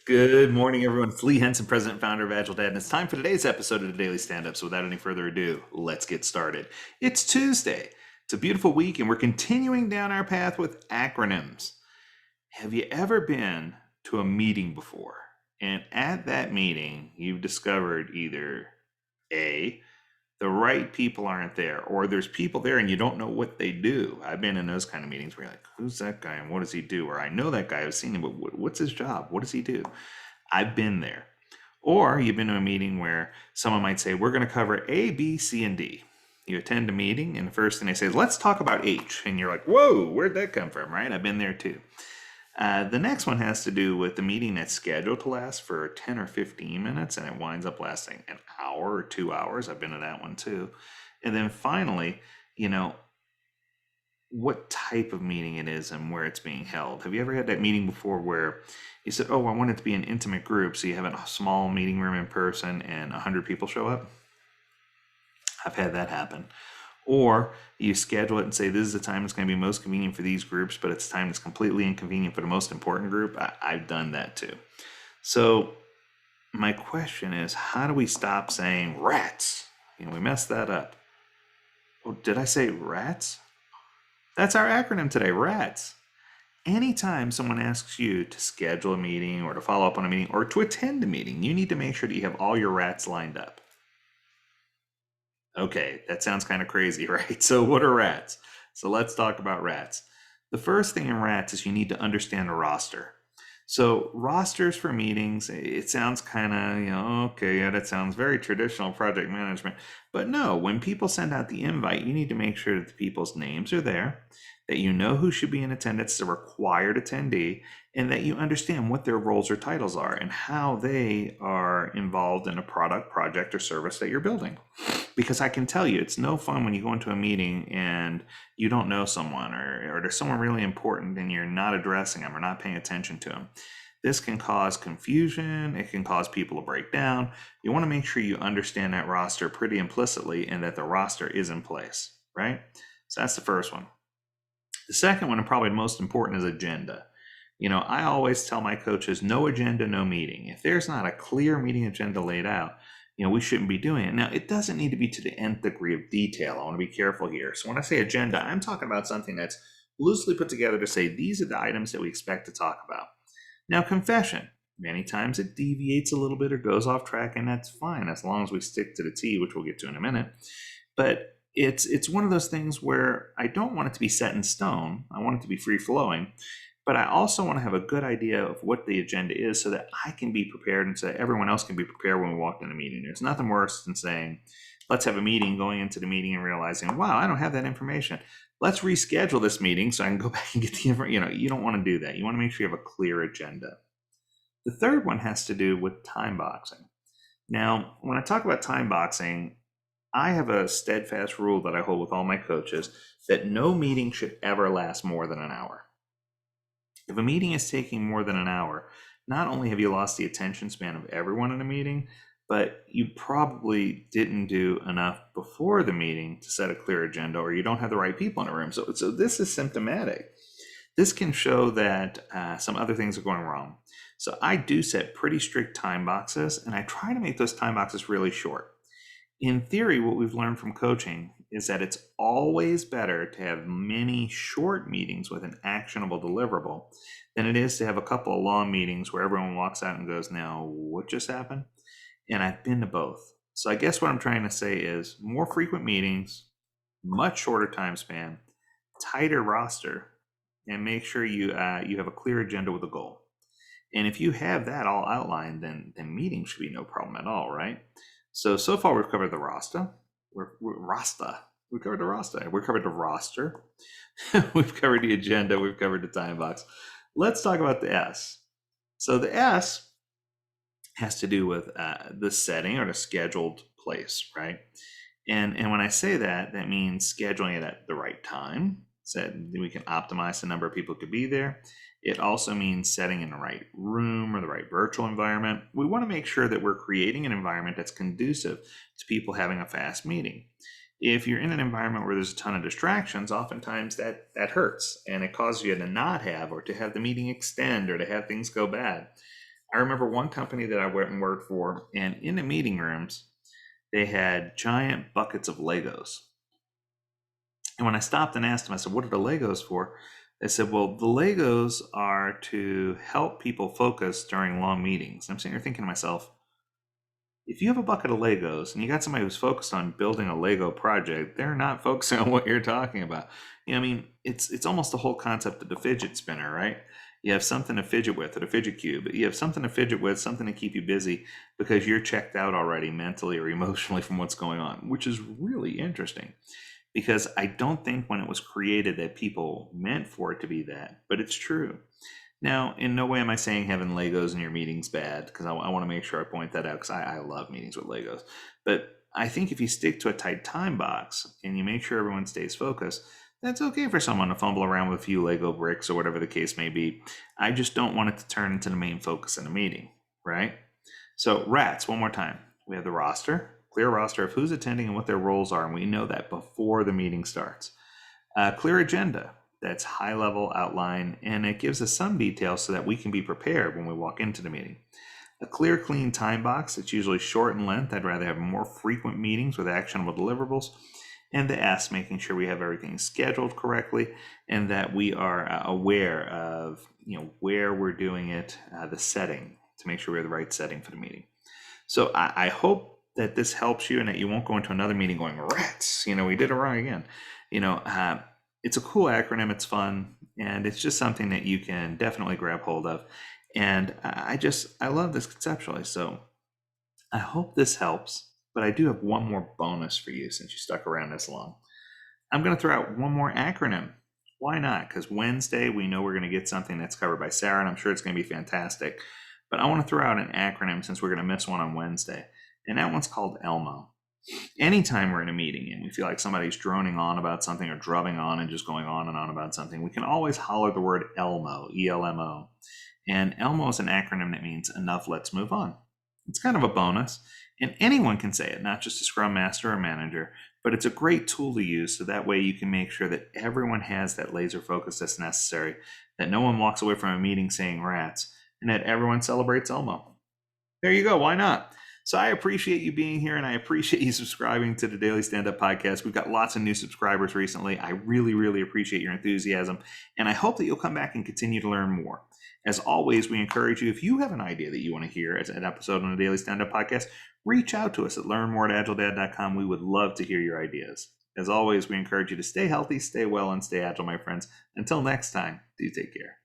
Good morning, everyone. It's Lee Henson, President and Founder of Agiledad, and it's time for today's episode of the Daily Stand-Up. So without any further ado, let's get started. It's Tuesday. It's a beautiful week, and we're continuing down our path with acronyms. Have you ever been to a meeting before? And at that meeting, you've discovered either A, the right people aren't there, or there's people there and you don't know what they do. I've been in those kind of meetings where you're like, who's that guy and what does he do? Or I know that guy, I've seen him, but what's his job? What does he do? I've been there. Or you've been to a meeting where someone might say, we're going to cover A, B, C, and D. You attend a meeting, and the first thing they say is, let's talk about H. And you're like, whoa, where'd that come from, right? I've been there too. The next one has to do with the meeting that's scheduled to last for 10 or 15 minutes, and it winds up lasting an hour or 2 hours. I've been to that one too. And then finally, you know, what type of meeting it is and where it's being held. Have you ever had that meeting before where you said, oh, I want it to be an intimate group, so you have a small meeting room in person and 100 people show up? I've had that happen. Or you schedule it and say, this is the time it's going to be most convenient for these groups, but it's time that's completely inconvenient for the most important group. I've done that too. So my question is, how do we stop saying rats? We messed that up. Oh, did I say rats? That's our acronym today, RATS. Anytime someone asks you to schedule a meeting or to follow up on a meeting or to attend a meeting, you need to make sure that you have all your rats lined up. Okay, that sounds kind of crazy, right? So what are rats? So let's talk about rats. The first thing in rats is you need to understand a roster. So rosters for meetings, it sounds kind of, okay, yeah, that sounds very traditional project management. But no, when people send out the invite, you need to make sure that the people's names are there, that you know who should be in attendance, the required attendee, and that you understand what their roles or titles are and how they are involved in a product, project, or service that you're building. Because I can tell you, it's no fun when you go into a meeting and you don't know someone, or there's someone really important and you're not addressing them or not paying attention to them. This can cause confusion. It can cause people to break down. You want to make sure you understand that roster pretty implicitly and that the roster is in place, right? So that's the first one. The second one, and probably the most important, is agenda. I always tell my coaches, no agenda, no meeting. If there's not a clear meeting agenda laid out, we shouldn't be doing it. Now, it doesn't need to be to the nth degree of detail. I want to be careful here. So when I say agenda, I'm talking about something that's loosely put together to say, these are the items that we expect to talk about. Now, confession, many times it deviates a little bit or goes off track, and that's fine as long as we stick to the T, which we'll get to in a minute. But it's one of those things where I don't want it to be set in stone. I want it to be free flowing. But I also want to have a good idea of what the agenda is so that I can be prepared and so that everyone else can be prepared when we walk in a meeting. There's nothing worse than saying, let's have a meeting, going into the meeting and realizing, wow, I don't have that information. Let's reschedule this meeting so I can go back and get the information. You don't want to do that. You want to make sure you have a clear agenda. The third one has to do with time boxing. Now, when I talk about time boxing, I have a steadfast rule that I hold with all my coaches that no meeting should ever last more than an hour. If a meeting is taking more than an hour, not only have you lost the attention span of everyone in a meeting, but you probably didn't do enough before the meeting to set a clear agenda, or you don't have the right people in the room. So this is symptomatic. This can show that some other things are going wrong. So I do set pretty strict time boxes, and I try to make those time boxes really short. In theory, what we've learned from coaching is that it's always better to have many short meetings with an actionable deliverable than it is to have a couple of long meetings where everyone walks out and goes, now, what just happened? And I've been to both. So I guess what I'm trying to say is more frequent meetings, much shorter time span, tighter roster, and make sure you have a clear agenda with a goal. And if you have that all outlined, then meetings should be no problem at all, right? So far we've covered the roster. We covered the roster. We covered the roster. We've covered the agenda. We've covered the time box. Let's talk about the S. So the S has to do with the setting or the scheduled place, right? And when I say that, that means scheduling it at the right time so that we can optimize the number of people who could be there. It also means setting in the right room or the right virtual environment. We want to make sure that we're creating an environment that's conducive to people having a fast meeting. If you're in an environment where there's a ton of distractions, oftentimes that hurts and it causes you to not have, or to have the meeting extend, or to have things go bad. I remember one company that I went and worked for, and in the meeting rooms, they had giant buckets of Legos. And when I stopped and asked them, I said, "What are the Legos for?" They said, "Well, the Legos are to help people focus during long meetings." And I'm sitting here thinking to myself, if you have a bucket of Legos and you got somebody who's focused on building a Lego project, they're not focusing on what you're talking about. I mean, it's almost the whole concept of the fidget spinner, right? You have something to fidget with, or the fidget cube. You have something to fidget with, something to keep you busy because you're checked out already mentally or emotionally from what's going on, which is really interesting because I don't think when it was created that people meant for it to be that, but it's true. Now, in no way am I saying having Legos in your meetings bad, because I want to make sure I point that out, because I love meetings with Legos. But I think if you stick to a tight time box and you make sure everyone stays focused, that's okay for someone to fumble around with a few Lego bricks or whatever the case may be. I just don't want it to turn into the main focus in a meeting, right? So, rats, one more time. We have the roster, clear roster of who's attending and what their roles are, and we know that before the meeting starts. Clear agenda that's high level outline, and it gives us some details so that we can be prepared when we walk into the meeting. A clear, clean time box that's usually short in length. I'd rather have more frequent meetings with actionable deliverables. And the S, making sure we have everything scheduled correctly and that we are aware of where we're doing it, the setting, to make sure we have the right setting for the meeting. So I hope that this helps you and that you won't go into another meeting going, rats, we did it wrong again. It's a cool acronym, it's fun, and it's just something that you can definitely grab hold of. And I love this conceptually. So I hope this helps, but I do have one more bonus for you since you stuck around this long. I'm going to throw out one more acronym. Why not? Because Wednesday, we know we're going to get something that's covered by Sarah, and I'm sure it's going to be fantastic. But I want to throw out an acronym since we're going to miss one on Wednesday, and that one's called ELMO. Anytime we're in a meeting and we feel like somebody's droning on about something or drubbing on and just going on and on about something, we can always holler the word ELMO, ELMO. And ELMO is an acronym that means enough, let's move on. It's kind of a bonus, and anyone can say it, not just a scrum master or manager, but it's a great tool to use so that way you can make sure that everyone has that laser focus that's necessary, that no one walks away from a meeting saying rats, and that everyone celebrates ELMO. There you go. Why not? So I appreciate you being here, and I appreciate you subscribing to the Daily Stand-Up Podcast. We've got lots of new subscribers recently. I really, really appreciate your enthusiasm, and I hope that you'll come back and continue to learn more. As always, we encourage you, if you have an idea that you want to hear as an episode on the Daily Stand-Up Podcast, reach out to us at learnmore@agiledad.com. We would love to hear your ideas. As always, we encourage you to stay healthy, stay well, and stay agile, my friends. Until next time, do take care.